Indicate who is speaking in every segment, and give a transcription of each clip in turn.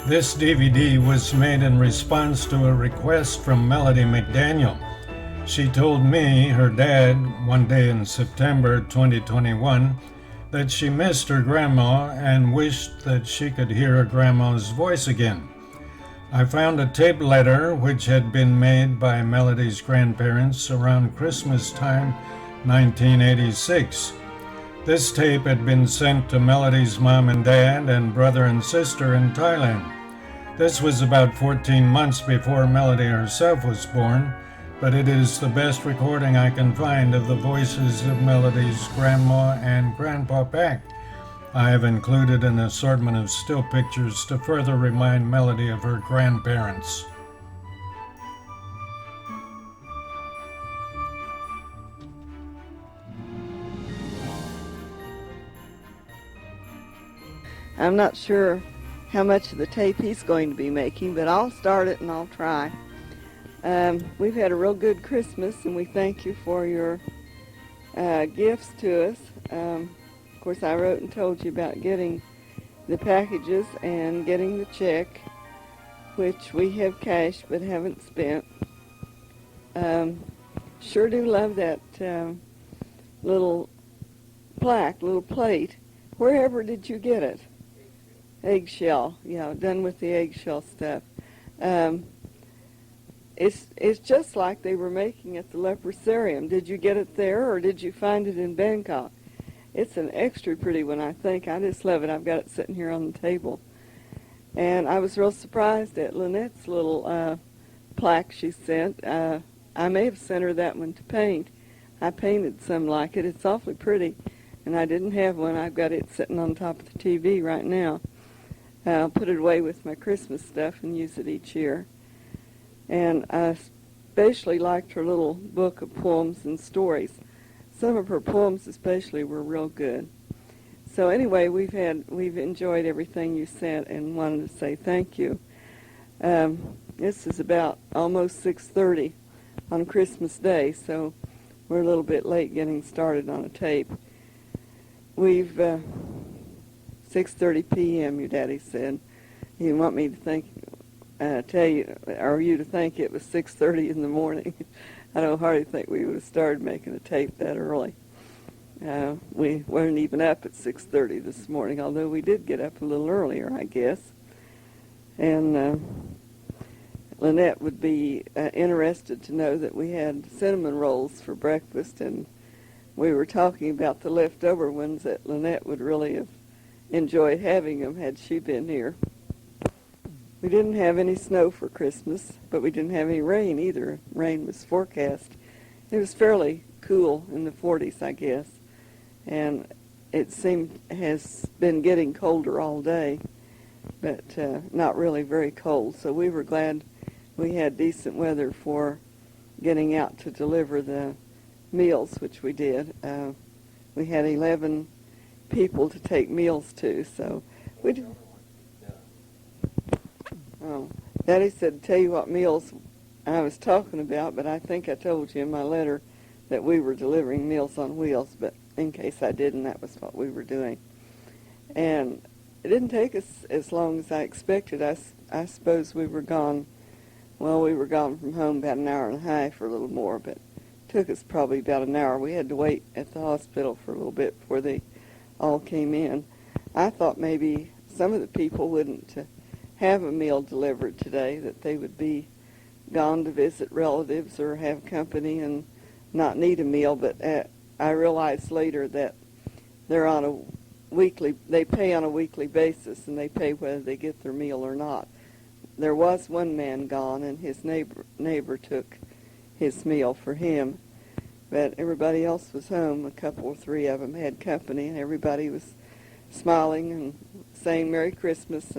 Speaker 1: This DVD was made in response to a request from Melody McDaniel. She told me, her dad, one day in September 2021, that she missed her grandma and wished that she could hear her grandma's voice again. I found a tape letter which had been made by Melody's grandparents around Christmas time 1986. This tape had been sent to Melody's mom and dad and brother and sister in Thailand. This was about 14 months before Melody herself was born, but it is the best recording I can find of the voices of Melody's grandma and grandpa Pack. I have included an assortment of still pictures to further remind Melody of her grandparents.
Speaker 2: I'm not sure how much of the tape he's going to be making, but I'll start it and I'll try. We've had a real good Christmas, and we thank you for your gifts to us. Of course, I wrote and told you about getting the packages and getting the check, which we have cashed but haven't spent. Sure do love that little plaque, little plate. Wherever did you get it? Eggshell, yeah, done with the eggshell stuff. It's just like they were making at the Leprosarium. Did you get it there, or did you find it in Bangkok? It's an extra pretty one, I think. I just love it. I've got it sitting here on the table. And I was real surprised at Lynette's little plaque she sent. I may have sent her that one to paint. I painted some like it. It's awfully pretty, and I didn't have one. I've got it sitting on top of the TV right now. I'll put it away with my Christmas stuff and use it each year. And I especially liked her little book of poems and stories. Some of her poems especially were real good. So anyway, we've enjoyed everything you sent and wanted to say thank you. This is about almost 6:30 on Christmas Day, so we're a little bit late getting started on a tape. We've 6:30 p.m. Your daddy said. He want me to tell you, or you to think it was 6:30 in the morning. I don't hardly think we would have started making a tape that early. We weren't even up at 6:30 this morning, although we did get up a little earlier, I guess. And Lynette would be interested to know that we had cinnamon rolls for breakfast, and we were talking about the leftover ones that Lynette would really have enjoyed having them had she been here. We didn't have any snow for Christmas, but we didn't have any rain either. Rain was forecast. It was fairly cool in the 40s, I guess, and it has been getting colder all day, but not really very cold. So we were glad we had decent weather for getting out to deliver the meals, which we did. We had 11 people to take meals to, so we did. Oh, Daddy said, tell you what meals I was talking about, but I think I told you in my letter that we were delivering Meals on Wheels, but in case I didn't, that was what we were doing. And it didn't take us as long as I expected. I suppose we were gone from home about an hour and a half or a little more, but it took us probably about an hour. We had to wait at the hospital for a little bit before they all came in. I thought maybe some of the people wouldn't have a meal delivered today, that they would be gone to visit relatives or have company and not need a meal, but I realized later that they pay on a weekly basis, and they pay whether they get their meal or not. There was one man gone, and his neighbor took his meal for him, but everybody else was home. A couple or three of them had company, and everybody was smiling and saying Merry Christmas,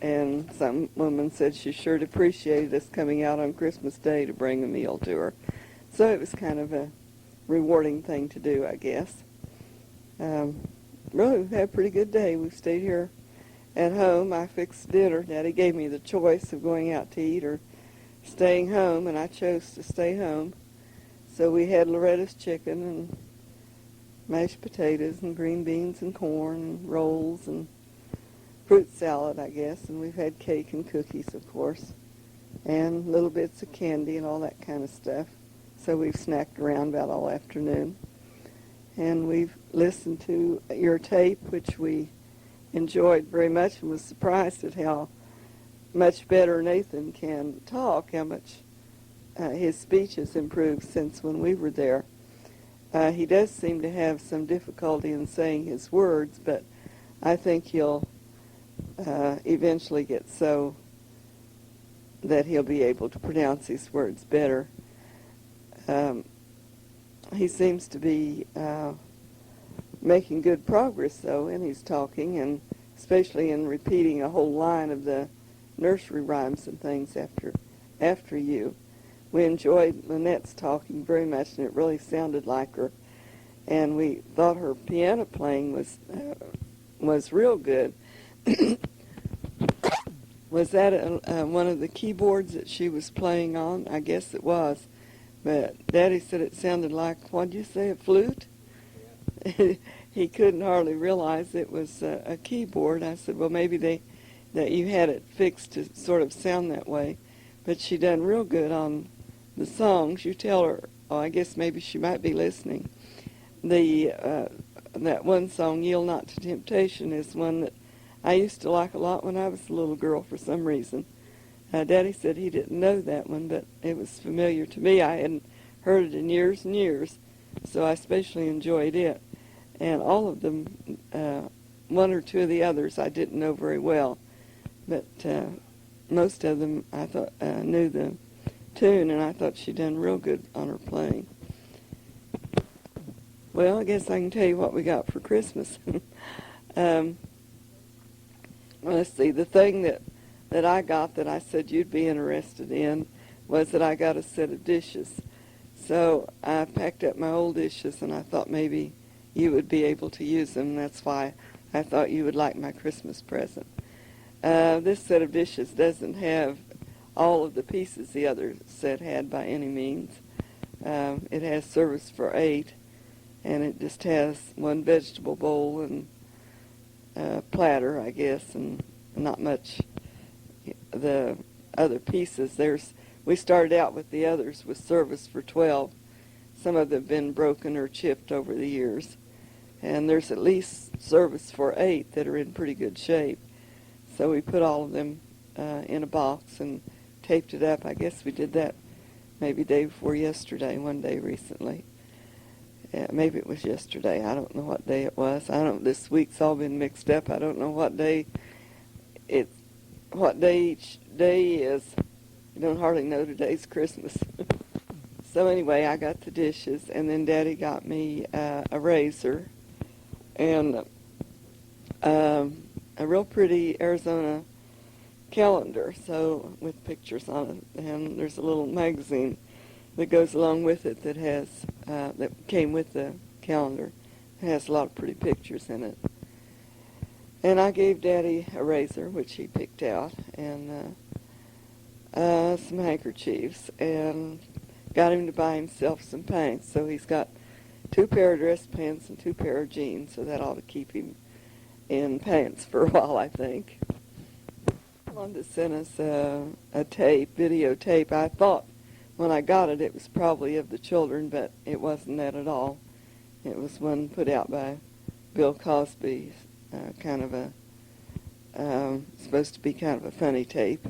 Speaker 2: and some woman said she sure appreciated us coming out on Christmas Day to bring a meal to her. So it was kind of a rewarding thing to do, I guess. Really, we've had a pretty good day. We've stayed here at home. I fixed dinner. Daddy gave me the choice of going out to eat or staying home, and I chose to stay home. So we had Loretta's chicken and mashed potatoes and green beans and corn and rolls and fruit salad, I guess, and we've had cake and cookies, of course, and little bits of candy and all that kind of stuff. So we've snacked around about all afternoon. And we've listened to your tape, which we enjoyed very much and was surprised at how much better Nathan can talk, how much his speech has improved since when we were there. He does seem to have some difficulty in saying his words, but I think he'll eventually get so that he'll be able to pronounce his words better. He seems to be making good progress, though, in his talking, and especially in repeating a whole line of the nursery rhymes and things after you. We enjoyed Lynette's talking very much, and it really sounded like her. And we thought her piano playing was real good. Was that one of the keyboards that she was playing on? I guess it was. But Daddy said it sounded like, what did you say, a flute? Yeah. He couldn't hardly realize it was a keyboard. I said, well, maybe that you had it fixed to sort of sound that way. But she done real good on the songs. You tell her, oh, I guess maybe she might be listening. That one song, Yield Not to Temptation, is one that I used to like a lot when I was a little girl for some reason. Daddy said he didn't know that one, but it was familiar to me. I hadn't heard it in years and years, so I especially enjoyed it. And all of them, one or two of the others I didn't know very well, but most of them I thought knew the tune, and I thought she done real good on her playing. Well, I guess I can tell you what we got for Christmas. Let's see, the thing that I got that I said you'd be interested in was that I got a set of dishes. So I packed up my old dishes, and I thought maybe you would be able to use them. That's why I thought you would like my Christmas present. This set of dishes doesn't have all of the pieces the other set had by any means. It has service for 8, and it just has one vegetable bowl and platter, I guess, and not much. The other pieces, we started out with the others with service for 12. Some of them have been broken or chipped over the years. And there's at least service for 8 that are in pretty good shape. So we put all of them in a box and taped it up. I guess we did that maybe day before yesterday, one day recently. Maybe it was yesterday. I don't know what day it was. This week's all been mixed up. I don't know what day each day is. I don't hardly know today's Christmas. So anyway, I got the dishes, and then Daddy got me a razor and a real pretty Arizona calendar, so with pictures on it. And there's a little magazine that goes along with it that has that came with the calendar. It has a lot of pretty pictures in it. And I gave Daddy a razor, which he picked out, and some handkerchiefs, and got him to buy himself some pants. So he's got 2 pair of dress pants and 2 pair of jeans, so that ought to keep him in pants for a while, I think. He wanted to send us a videotape. I thought when I got it, it was probably of the children, but it wasn't that at all. It was one put out by Bill Cosby, supposed to be kind of a funny tape.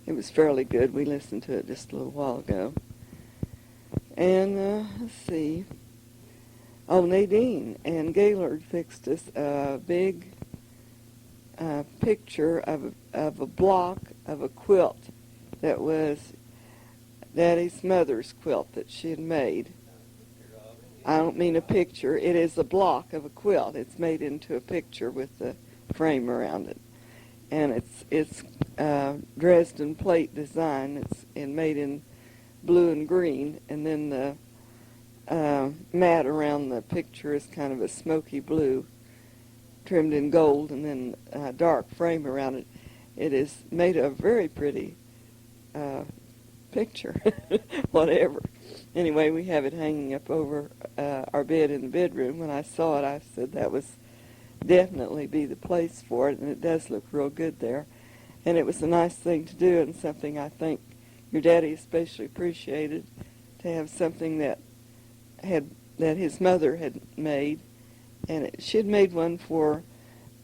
Speaker 2: It was fairly good. We listened to it just a little while ago. And let's see. Oh, Nadine and Gaylord fixed us a big picture of a block of a quilt that was Daddy's mother's quilt that she had made. I don't mean a picture. It is a block of a quilt. It's made into a picture with the frame around it. And it's Dresden plate design. It's made in blue and green, and then the mat around the picture is kind of a smoky blue, trimmed in gold, and then a dark frame around it. It is made a very pretty picture, whatever. Anyway, we have it hanging up over our bed in the bedroom. When I saw it, I said that was definitely be the place for it, and it does look real good there. And it was a nice thing to do, and something I think your daddy especially appreciated, to have something that his mother had made. And she had made one for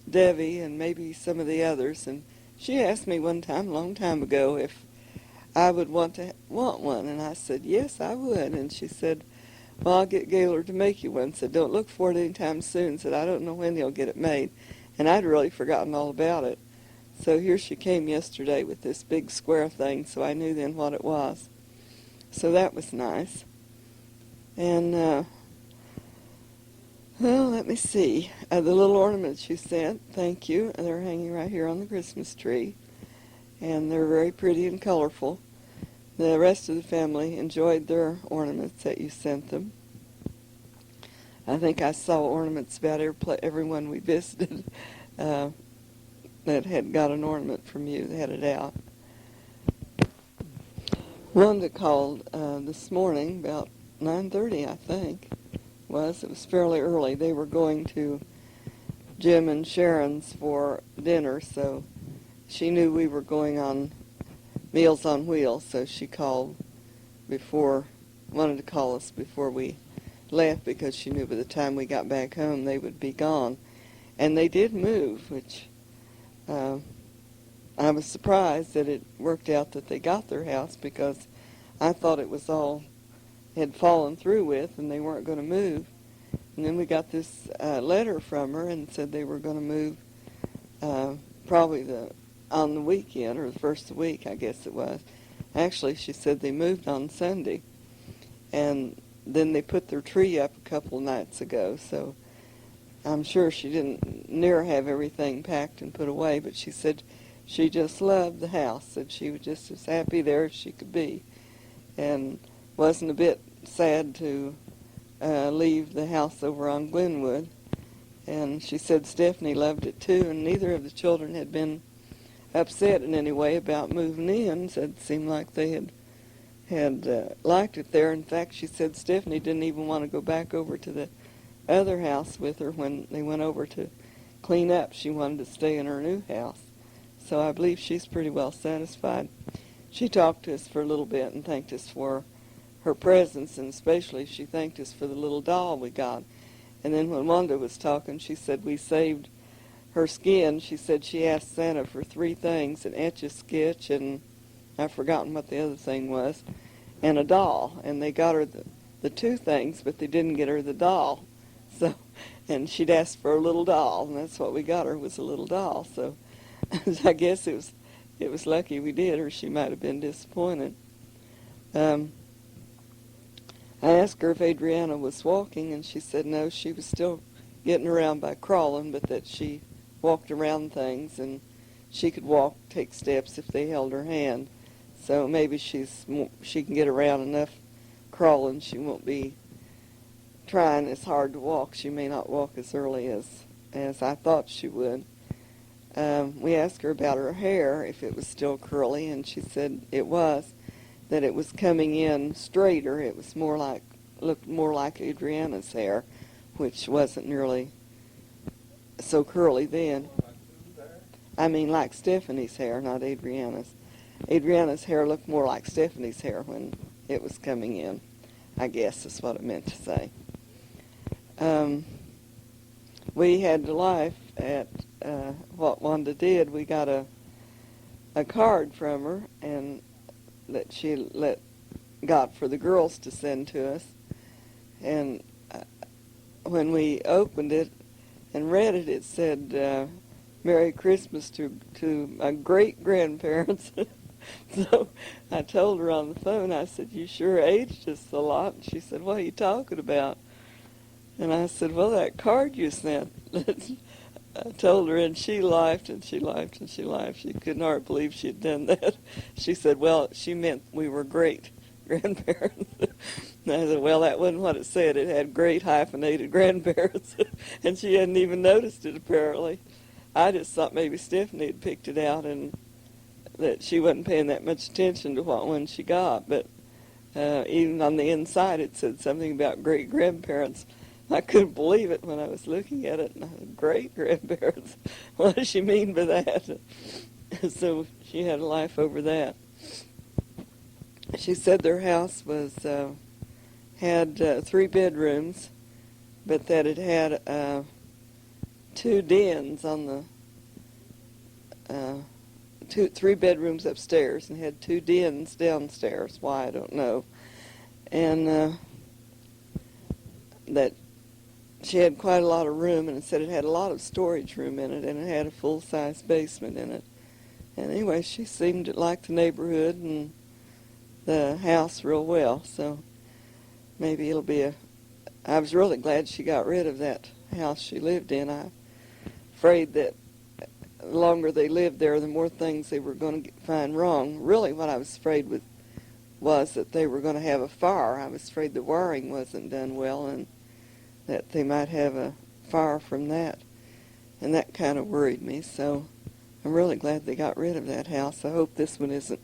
Speaker 2: Debbie and maybe some of the others, and she asked me one time, a long time ago, if I would want one, and I said, yes, I would. And she said, well, I'll get Gaylord to make you one. Said, don't look for it anytime soon. Said, I don't know when he'll get it made. And I'd really forgotten all about it. So here she came yesterday with this big square thing, so I knew then what it was. So that was nice. And, well, let me see. The little ornaments you sent, thank you. They're hanging right here on the Christmas tree. And they're very pretty and colorful. The rest of the family enjoyed their ornaments that you sent them. I think I saw ornaments about everyone we visited that had got an ornament from you. They had it out. Wanda called this morning about 9:30, I think. It was fairly early. They were going to Jim and Sharon's for dinner, so she knew we were going on Meals on Wheels, so she wanted to call us before we left, because she knew by the time we got back home they would be gone. And they did move, which I was surprised that it worked out that they got their house, because I thought it was all had fallen through with and they weren't going to move. And then we got this letter from her and said they were going to move probably on the weekend, or the first of the week, I guess it was. Actually, she said they moved on Sunday. And then they put their tree up a couple of nights ago, so I'm sure she didn't near have everything packed and put away, but she said she just loved the house, said she was just as happy there as she could be, and wasn't a bit sad to leave the house over on Glenwood. And she said Stephanie loved it too, and neither of the children had been upset in any way about moving in. Said it seemed like they had liked it there. In fact, she said Stephanie didn't even want to go back over to the other house with her when they went over to clean up. She wanted to stay in her new house. So I believe she's pretty well satisfied. She talked to us for a little bit and thanked us for her presence, and especially she thanked us for the little doll we got. And then when Wanda was talking, she said we saved her skin. She said she asked Santa for 3 things, an Etch-a-Sketch, and I've forgotten what the other thing was, and a doll. And they got her the 2 things, but they didn't get her the doll. So, and she'd asked for a little doll, and that's what we got her, was a little doll. So I guess it was lucky we did, or she might have been disappointed. I asked her if Adriana was walking, and she said no, she was still getting around by crawling, but that she walked around things, and she could walk, take steps if they held her hand. So maybe she can get around enough crawling. She won't be trying as hard to walk. She may not walk as early as I thought she would. We asked her about her hair, if it was still curly, and she said it was, that it was coming in straighter. It was looked more like Adriana's hair, which wasn't nearly so curly then. I mean, like Stephanie's hair, not Adriana's. Adriana's hair looked more like Stephanie's hair when it was coming in, I guess is what I meant to say. We had to laugh at what Wanda did. We got a card from her, and that she got for the girls to send to us. And when we opened it and read it, it said, Merry Christmas to my great-grandparents. So I told her on the phone, I said, you sure aged us a lot. And she said, what are you talking about? And I said, well, that card you sent. I told her, and she laughed, and she laughed, and she laughed. She couldn't hardly believe she'd done that. She said, well, she meant we were great-grandparents. And I said, well, that wasn't what it said. It had great hyphenated grandparents. And she hadn't even noticed it, apparently. I just thought maybe Stephanie had picked it out and that she wasn't paying that much attention to what one she got. But even on the inside, it said something about great-grandparents. I couldn't believe it when I was looking at it. And I said, great grandparents. What does she mean by that? So she had a life over that. She said their house was had 3 bedrooms, but that it had 2 dens on the 3 bedrooms upstairs and had 2 dens downstairs. Why, I don't know. And that she had quite a lot of room, and it said it had a lot of storage room in it, and it had a full-size basement in it. And anyway, she seemed to like the neighborhood and the house real well, so maybe it'll be I was really glad she got rid of that house she lived in. I'm afraid that the longer they lived there, the more things they were going to find wrong. Really, what I was afraid with was that they were going to have a fire. I was afraid the wiring wasn't done well and that they might have a fire from that. And that kind of worried me, so I'm really glad they got rid of that house. I hope this one isn't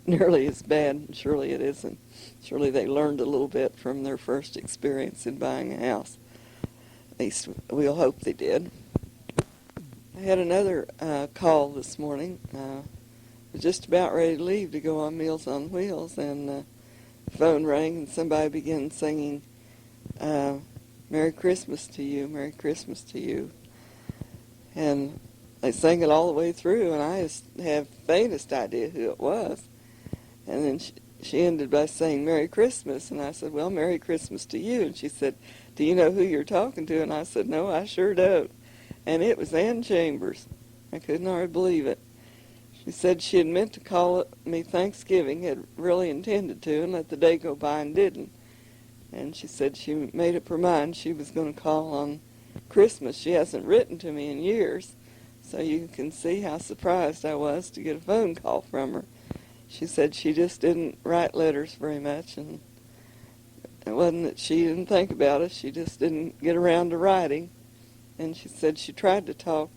Speaker 2: nearly as bad. Surely it isn't. Surely they learned a little bit from their first experience in buying a house. At least we'll hope they did. I had another call this morning. I was just about ready to leave to go on Meals on Wheels, and the phone rang and somebody began singing, Merry Christmas to you, Merry Christmas to you. And they sang it all the way through, and I just have the faintest idea who it was. And then she ended by saying, Merry Christmas. And I said, well, Merry Christmas to you. And she said, do you know who you're talking to? And I said, no, I sure don't. And it was Ann Chambers. I couldn't hardly believe it. She said she had meant to call me Thanksgiving, had really intended to, and let the day go by and didn't. And she said she made up her mind she was going to call on Christmas. She hasn't written to me in years, so you can see how surprised I was to get a phone call from her. She said she just didn't write letters very much, and it wasn't that she didn't think about it, she just didn't get around to writing. And she said she tried to talk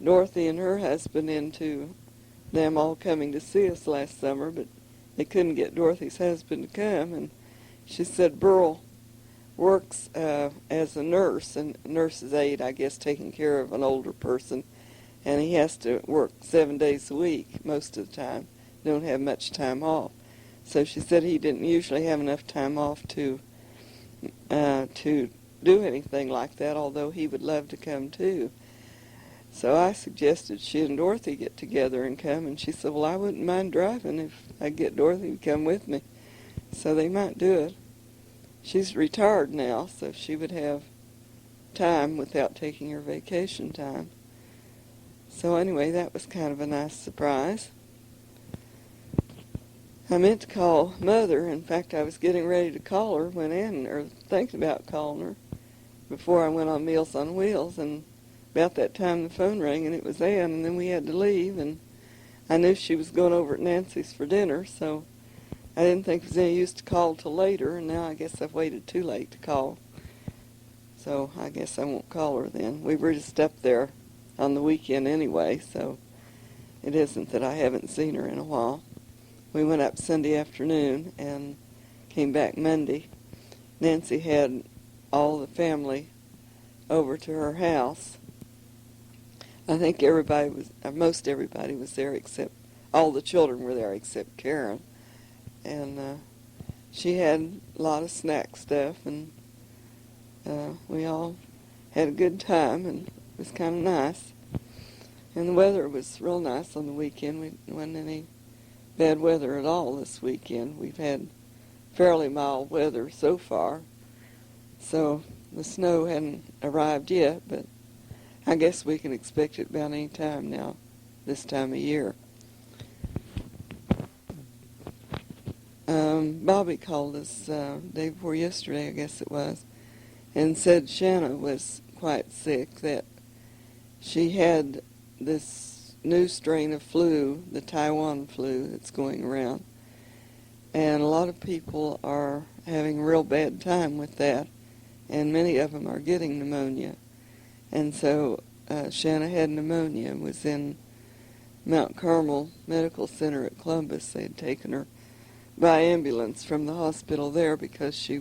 Speaker 2: Dorothy and her husband into them all coming to see us last summer, but they couldn't get Dorothy's husband to come. And she said Burl works as a nurse, and nurse's aide, I guess, taking care of an older person, and he has to work 7 days a week most of the time. Don't have much time off. So she said he didn't usually have enough time off to do anything like that, although he would love to come too. So I suggested she and Dorothy get together and come, and she said, well, I wouldn't mind driving if I get Dorothy to come with me. So they might do it. She's retired now, so she would have time without taking her vacation time. So anyway, that was kind of a nice surprise. I meant to call Mother. In fact, I was getting ready to call her when thinking about calling her before I went on Meals on Wheels, and about that time the phone rang, and it was Ann, and then we had to leave, and I knew she was going over at Nancy's for dinner, so I didn't think it was any use to call till later, and now I guess I've waited too late to call. So I guess I won't call her then. We were just up there on the weekend anyway, so it isn't that I haven't seen her in a while. We went up Sunday afternoon and came back Monday. Nancy had all the family over to her house. I think most everybody was there except, all the children were there except Karen. And she had a lot of snack stuff, and we all had a good time, and it was kind of nice. And the weather was real nice on the weekend. There wasn't any bad weather at all this weekend. We've had fairly mild weather so far. So the snow hadn't arrived yet, but I guess we can expect it about any time now, this time of year. Bobby called us day before yesterday, I guess it was, and said Shanna was quite sick, that she had this new strain of flu, the Taiwan flu that's going around, and a lot of people are having a real bad time with that, and many of them are getting pneumonia. And so Shanna had pneumonia and was in Mount Carmel Medical Center at Columbus. They had taken her by ambulance from the hospital there because she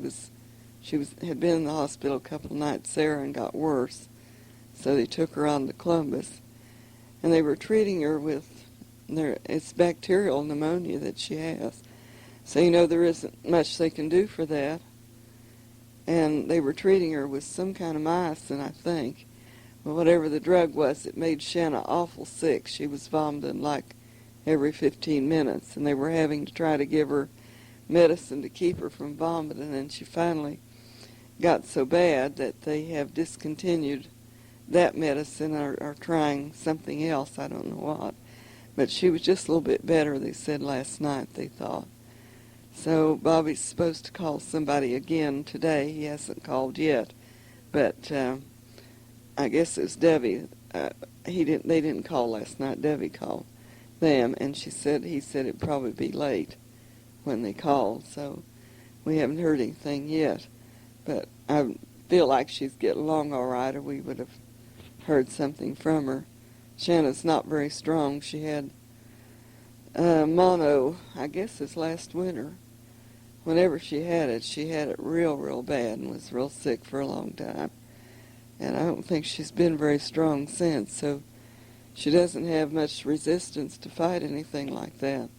Speaker 2: had been in the hospital a couple of nights there and got worse. So they took her on to Columbus, and they were treating her with it's bacterial pneumonia that she has. So there isn't much they can do for that. And they were treating her with some kind of mycin, I think. Well, whatever the drug was, it made Shanna awful sick. She was vomiting like every 15 minutes, and they were having to try to give her medicine to keep her from vomiting, and she finally got so bad that they have discontinued that medicine or are trying something else. I don't know what. But she was just a little bit better, they said last night, they thought. So Bobby's supposed to call somebody again today. He hasn't called yet. But I guess it was Debbie. They didn't call last night. Debbie called them, and he said it'd probably be late when they called. So we haven't heard anything yet. But I feel like she's getting along all right, or we would have heard something from her. Shanna's not very strong. She had mono, I guess this last winter. Whenever she had it real, real bad and was real sick for a long time. And I don't think she's been very strong since, so she doesn't have much resistance to fight anything like that.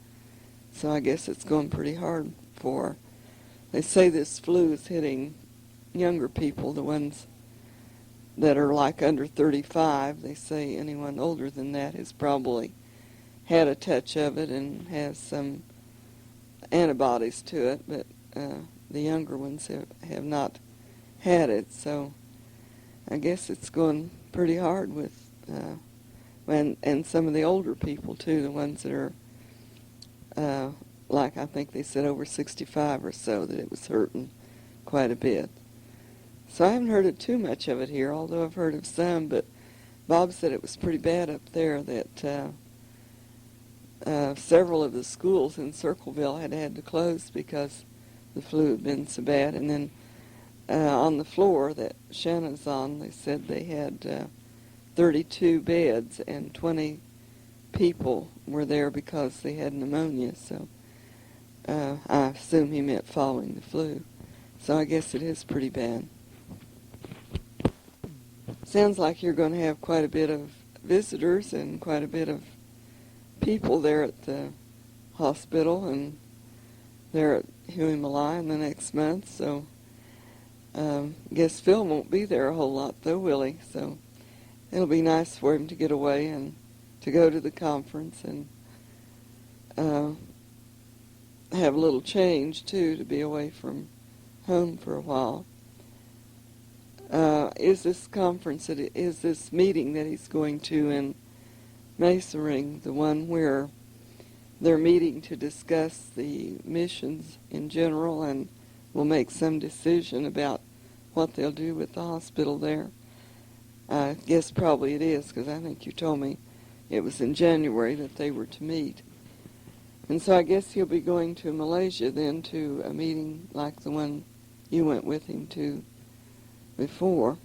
Speaker 2: So I guess it's going pretty hard for her. They say this flu is hitting younger people, the ones that are like under 35. They say anyone older than that has probably had a touch of it and has some antibodies to it, but the younger ones have not had it. So I guess it's going pretty hard with, and some of the older people too, the ones that are, like I think they said over 65 or so, that it was hurting quite a bit. So I haven't heard of too much of it here, although I've heard of some, but Bob said it was pretty bad up there, that several of the schools in Circleville had to close because the flu had been so bad. And then on the floor that Shanna's on, they said they had 32 beds and 20 people were there because they had pneumonia. So I assume he meant following the flu. So I guess it is pretty bad. Sounds like you're going to have quite a bit of visitors and quite a bit of people there at the hospital, and they're at Huey Malai in the next month, so guess Phil won't be there a whole lot though, will he? So it'll be nice for him to get away and to go to the conference and have a little change too, to be away from home for a while. Is this meeting that he's going to in Masonring the one where they're meeting to discuss the missions in general and will make some decision about what they'll do with the hospital there? I guess probably it is, because I think you told me it was in January that they were to meet. And so I guess he'll be going to Malaysia then to a meeting like the one you went with him to before.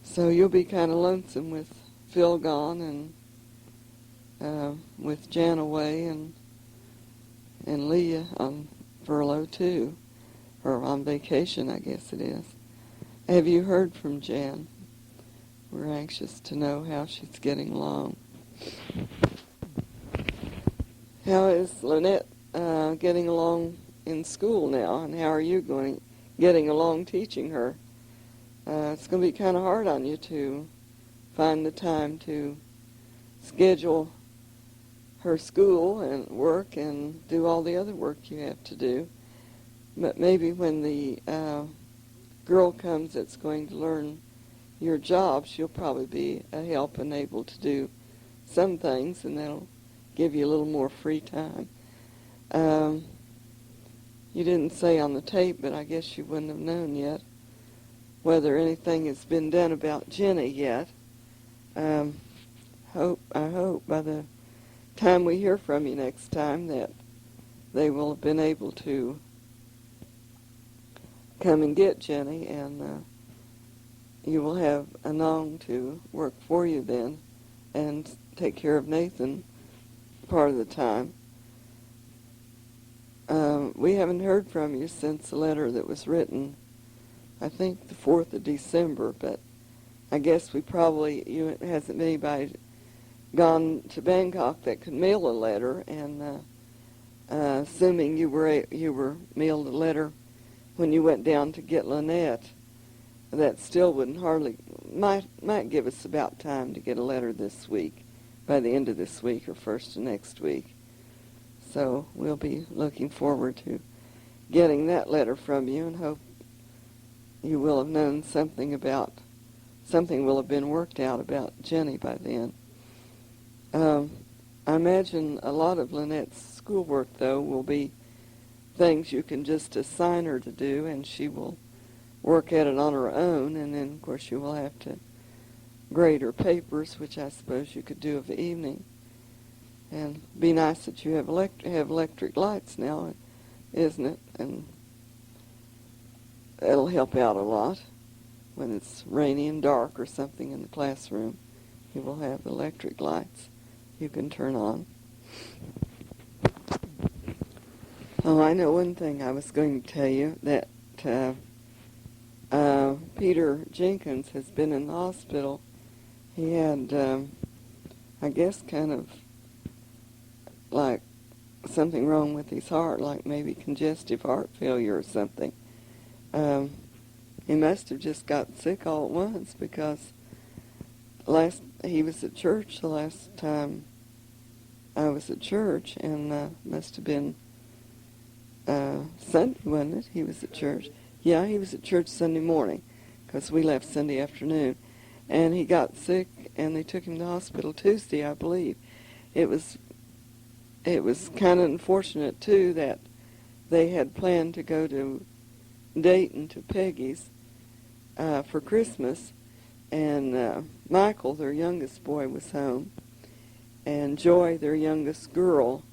Speaker 2: So you'll be kind of lonesome with Phil gone and with Jan away and Leah on furlough too, or on vacation, I guess it is. Have you heard from Jan? We're anxious to know how she's getting along. How is Lynette getting along in school now, and how are you getting along teaching her? It's going to be kind of hard on you to find the time to schedule her school and work and do all the other work you have to do. But maybe when the girl comes that's going to learn your job, she'll probably be a help and able to do some things, and that'll give you a little more free time. You didn't say on the tape, but I guess you wouldn't have known yet whether anything has been done about Jenny yet. I hope by the time we hear from you next time that they will have been able to come and get Jenny, and you will have Anong to work for you then and take care of Nathan part of the time. We haven't heard from you since the letter that was written, I think the 4th of December, but I guess it hasn't been anybody gone to Bangkok that could mail a letter, and assuming you were mailed a letter when you went down to get Lynette, that still might give us about time to get a letter this week, by the end of this week or first of next week. So we'll be looking forward to getting that letter from you, and hope you will have known something will have been worked out about Jenny by then. I imagine a lot of Lynette's schoolwork, though, will be things you can just assign her to do, and she will work at it on her own, and then, of course, you will have to grade her papers, which I suppose you could do of the evening. And be nice that you have electric lights now, isn't it? And that'll help out a lot when it's rainy and dark or something in the classroom. You will have electric lights you can turn on. Oh, I know one thing I was going to tell you, that Peter Jenkins has been in the hospital. He had, I guess, kind of like something wrong with his heart, like maybe congestive heart failure or something. He must have just got sick all at once, because he was at church the last time I was at church, and must have been Sunday, wasn't it? He was at church. Yeah, he was at church Sunday morning, because we left Sunday afternoon. And he got sick, and they took him to the hospital Tuesday, I believe. It was kind of unfortunate, too, that they had planned to go to Dayton to Peggy's for Christmas, and Michael, their youngest boy, was home, and Joy, their youngest girl,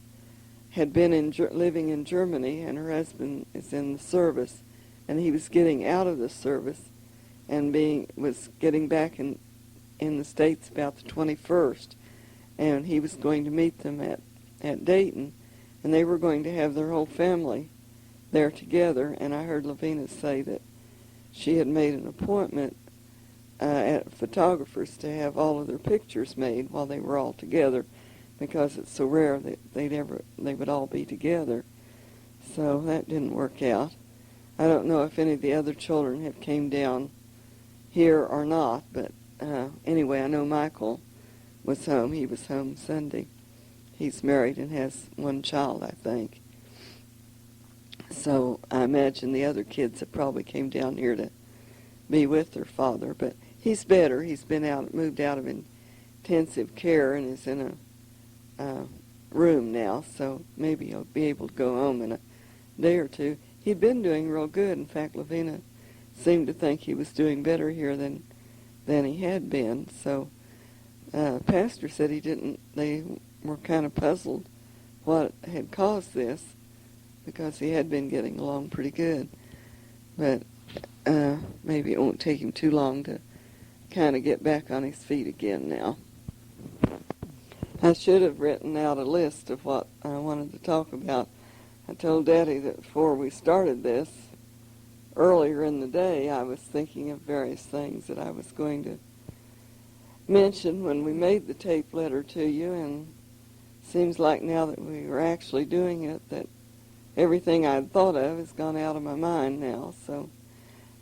Speaker 2: had been living in Germany, and her husband is in the service, and he was getting out of the service and was getting back in the States about the 21st, and he was going to meet them at Dayton, and they were going to have their whole family there together. And I heard Lavina say that she had made an appointment at photographers to have all of their pictures made while they were all together, because it's so rare that they would all be together. So that didn't work out. I don't know if any of the other children have came down here or not, but anyway, I know Michael was home. He was home Sunday. He's married and has one child, I think. So I imagine the other kids have probably came down here to be with their father, but he's better. He's moved out of intensive care and is in a room now, so maybe he'll be able to go home in a day or two. He'd been doing real good. In fact, Lavina seemed to think he was doing better here than he had been. So Pastor said they were kind of puzzled what had caused this, because he had been getting along pretty good. But maybe it won't take him too long to kind of get back on his feet again now. I should have written out a list of what I wanted to talk about. I told Daddy that before we started this, earlier in the day, I was thinking of various things that I was going to mention when we made the tape letter to you, and it seems like now that we were actually doing it, that everything I'd thought of has gone out of my mind now. So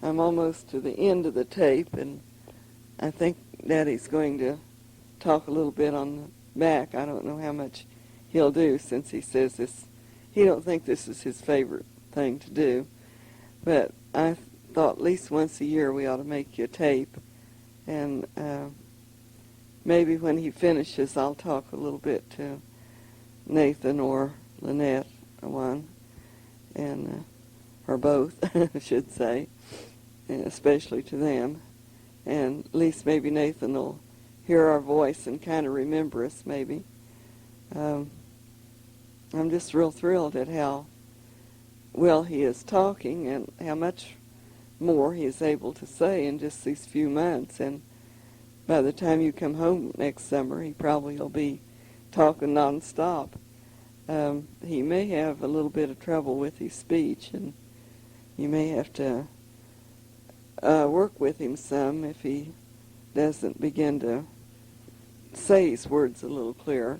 Speaker 2: I'm almost to the end of the tape, and I think Daddy's going to talk a little bit on the back. I don't know how much he'll do, since he says he don't think this is his favorite thing to do. But I thought at least once a year we ought to make you a tape, and maybe when he finishes I'll talk a little bit to Nathan or Lynette, one, and or both, I should say, especially to them. And at least maybe Nathan will hear our voice and kind of remember us, maybe. I'm just real thrilled at how well he is talking and how much more he is able to say in just these few months. And by the time you come home next summer, he probably will be talking nonstop. He may have a little bit of trouble with his speech, and you may have to work with him some if he doesn't begin to say his words a little clearer.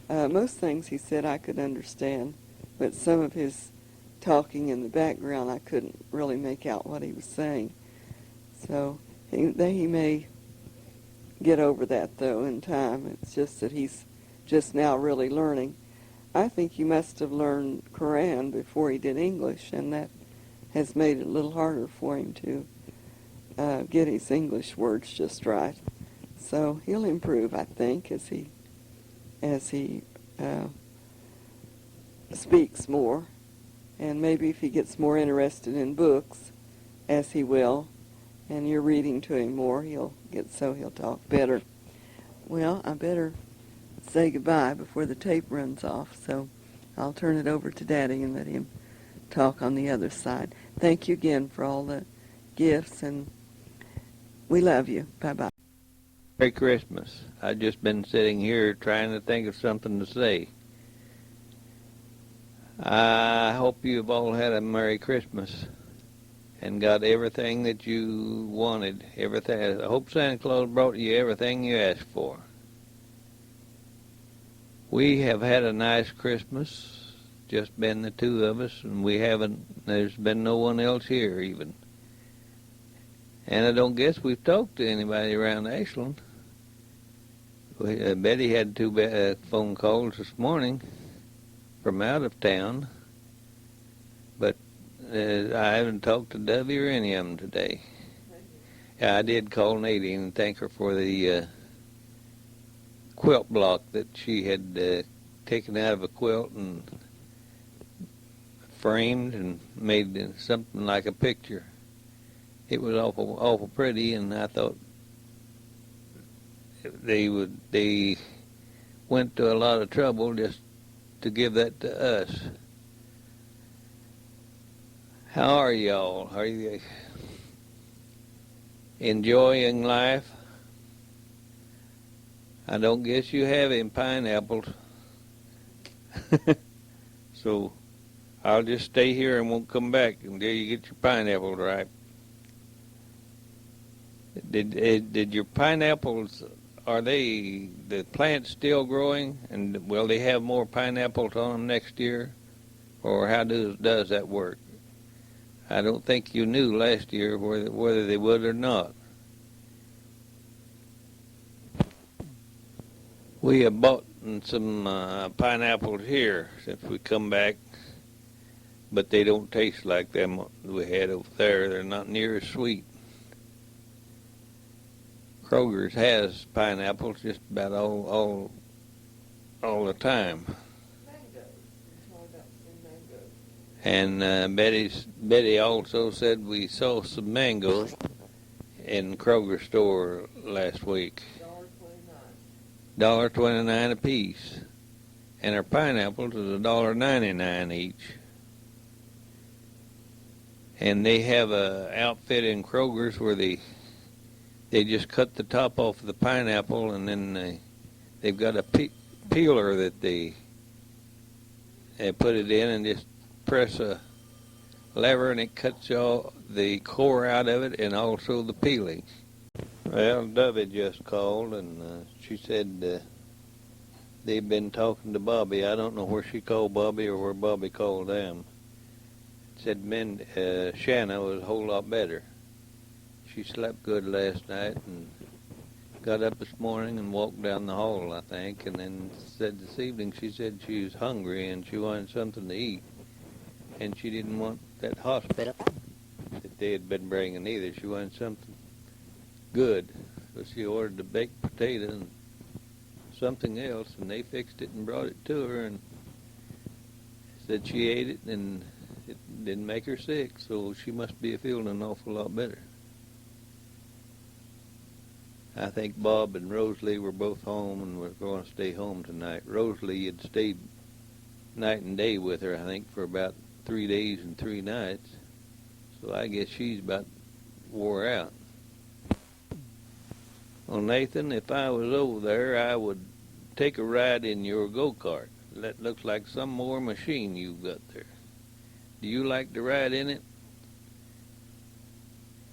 Speaker 2: Most things he said I could understand, but some of his talking in the background I couldn't really make out what he was saying. So he may get over that, though, in time. It's just that he's just now really learning. I think he must have learned Quran before he did English, and that has made it a little harder for him to get his English words just right. So he'll improve, I think, as he speaks more, and maybe if he gets more interested in books, as he will, and you're reading to him more, he'll talk better. Well, I better say goodbye before the tape runs off, so I'll turn it over to Daddy and let him talk on the other side. Thank you again for all the gifts, and we love you. Bye-bye.
Speaker 3: Merry Christmas. I've just been sitting here trying to think of something to say. I hope you've all had a Merry Christmas and got everything that you wanted. Everything. I hope Santa Claus brought you everything you asked for. We have had a nice Christmas, just been the two of us, and there's been no one else here even. And I don't guess we've talked to anybody around Ashland. Betty had two phone calls this morning from out of town, but I haven't talked to Dovey or any of them today. Yeah, I did call Nadine and thank her for the quilt block that she had taken out of a quilt and framed and made something like a picture. It was awful pretty, and I thought they went to a lot of trouble just to give that to us. How are y'all? Are you enjoying life? I don't guess you have any pineapples. So I'll just stay here and won't come back until you get your pineapples ripe. Did your pineapples, are the plants still growing, and will they have more pineapples on them next year, or how does that work? I don't think you knew last year whether they would or not. We have bought some pineapples here since we come back, but they don't taste like them we had over there. They're not near as sweet. Kroger's has pineapples just about all the time. And Betty also said we saw some mangoes in Kroger store last week. $1.29 a piece. And our pineapples is $1.99 each. And they have a outfit in Kroger's where they just cut the top off of the pineapple, and then they've got a peeler that they put it in and just press a lever, and it cuts all the core out of it and also the peeling. Well, Dovey just called, and she said they've been talking to Bobby. I don't know where she called Bobby or where Bobby called them. Said Shanna was a whole lot better. She slept good last night and got up this morning and walked down the hall, I think, and then said this evening she said she was hungry and she wanted something to eat. And she didn't want that hospital that they had been bringing either. She wanted something good. So she ordered a baked potato and something else, and they fixed it and brought it to her and said she ate it and it didn't make her sick, so she must be feeling an awful lot better. I think Bob and Rosalie were both home and were going to stay home tonight. Rosalie had stayed night and day with her, I think, for about 3 days and 3 nights. So I guess she's about wore out. Well, Nathan, if I was over there, I would take a ride in your go-kart. That looks like some more machine you've got there. Do you like to ride in it?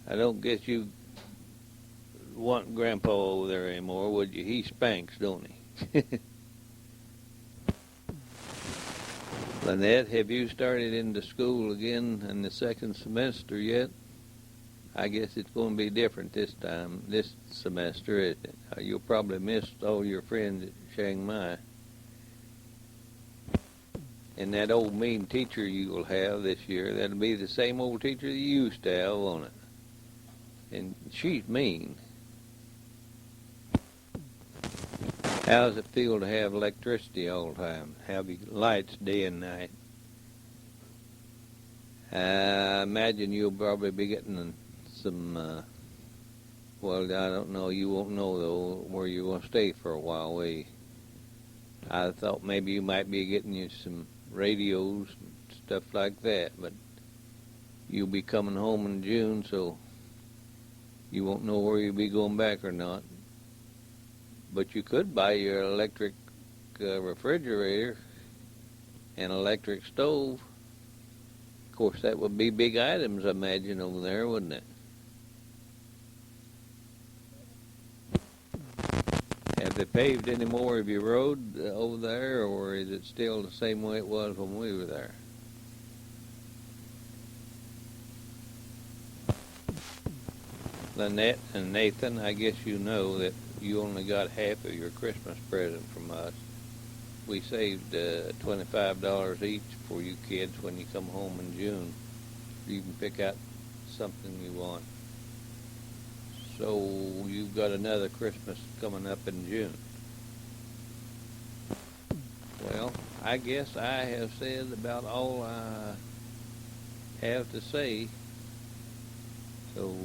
Speaker 3: I don't guess you want Grandpa over there anymore, would you? He spanks, don't he? Lynette, have you started into school again in the second semester yet? I guess it's going to be different this time, this semester, isn't it? You'll probably miss all your friends at Chiang Mai. And that old mean teacher you will have this year, that'll be the same old teacher that you used to have, won't it? And she's mean. How does it feel to have electricity all the time? Have lights day and night? I imagine you'll probably be getting some, well, I don't know, you won't know, though, where you're going to stay for a while. I thought maybe you might be getting you some radios and stuff like that, but you'll be coming home in June, so you won't know where you'll be going back or not. But you could buy your electric refrigerator and electric stove. Of course, that would be big items, I imagine, over there, wouldn't it? Have they paved any more of your road over there, or is it still the same way it was when we were there? Lynette and Nathan, I guess you know that you only got half of your Christmas present from us. We saved $25 each for you kids when you come home in June. You can pick out something you want. So you've got another Christmas coming up in June. Well, I guess I have said about all I have to say. So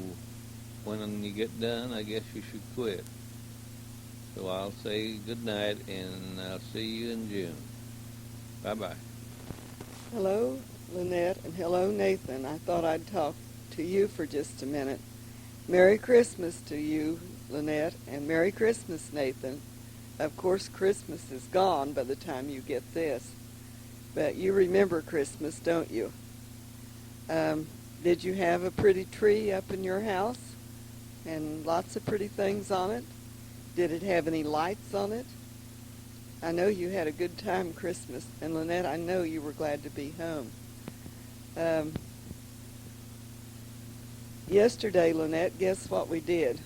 Speaker 3: when you get done, I guess you should quit. So I'll say good night, and I'll see you in June. Bye-bye.
Speaker 2: Hello, Lynette, and hello, Nathan. I thought I'd talk to you for just a minute. Merry Christmas to you, Lynette, and Merry Christmas, Nathan. Of course, Christmas is gone by the time you get this, but you remember Christmas, don't you? Did you have a pretty tree up in your house and lots of pretty things on it? Did it have any lights on it? I know you had a good time Christmas, and Lynette, I know you were glad to be home. Yesterday, Lynette, guess what we did?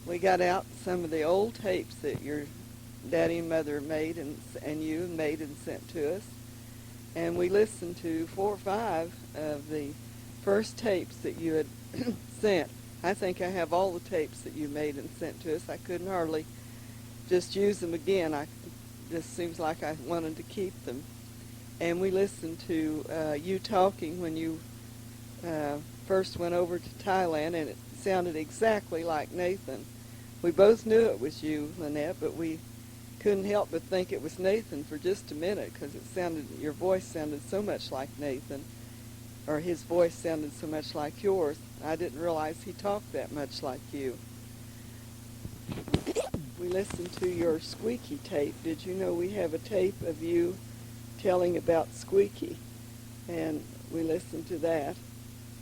Speaker 2: We got out some of the old tapes that your daddy and mother made and you made and sent to us, and we listened to 4 or 5 of the first tapes that you had sent. I think I have all the tapes that you made and sent to us. I couldn't hardly just use them again. Just seems like I wanted to keep them. And we listened to you talking when you first went over to Thailand, and it sounded exactly like Nathan. We both knew it was you, Lynette, but we couldn't help but think it was Nathan for just a minute, because your voice sounded so much like Nathan, or his voice sounded so much like yours. I didn't realize he talked that much like you. We listened to your Squeaky tape. Did you know we have a tape of you telling about Squeaky? And we listened to that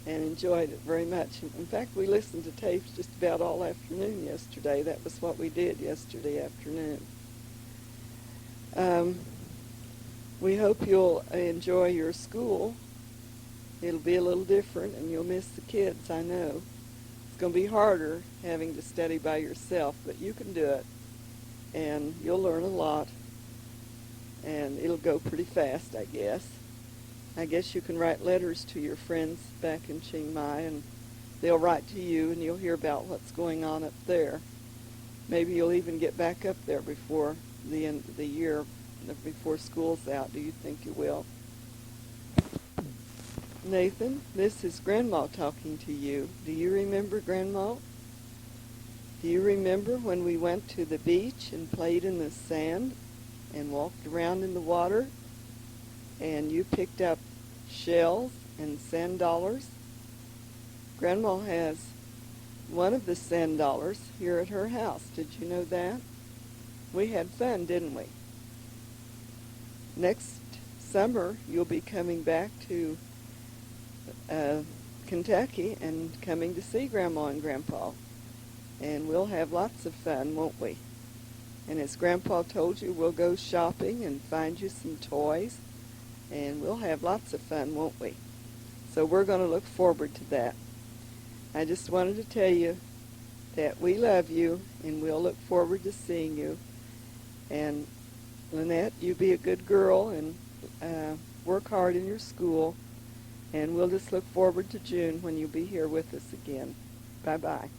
Speaker 2: and enjoyed it very much. In fact, we listened to tapes just about all afternoon yesterday. That was what we did yesterday afternoon. We hope you'll enjoy your school. It'll be a little different, and you'll miss the kids, I know. It's going to be harder having to study by yourself, but you can do it, and you'll learn a lot, and it'll go pretty fast, I guess. I guess you can write letters to your friends back in Chiang Mai, and they'll write to you, and you'll hear about what's going on up there. Maybe you'll even get back up there before the end of the year, before school's out. Do you think you will? Nathan, this is Grandma talking to you. Do you remember Grandma? Do you remember when we went to the beach and played in the sand and walked around in the water, and you picked up shells and sand dollars? Grandma has one of the sand dollars here at her house. Did you know that? We had fun, didn't we? next summer you'll be coming back to Kentucky and coming to see Grandma and Grandpa. And we'll have lots of fun, won't we? And as Grandpa told you, we'll go shopping and find you some toys. And we'll have lots of fun, won't we? So we're going to look forward to that. I just wanted to tell you that we love you, and we'll look forward to seeing you. And Lynette, you be a good girl and work hard in your school. And we'll just look forward to June when you'll be here with us again. Bye-bye.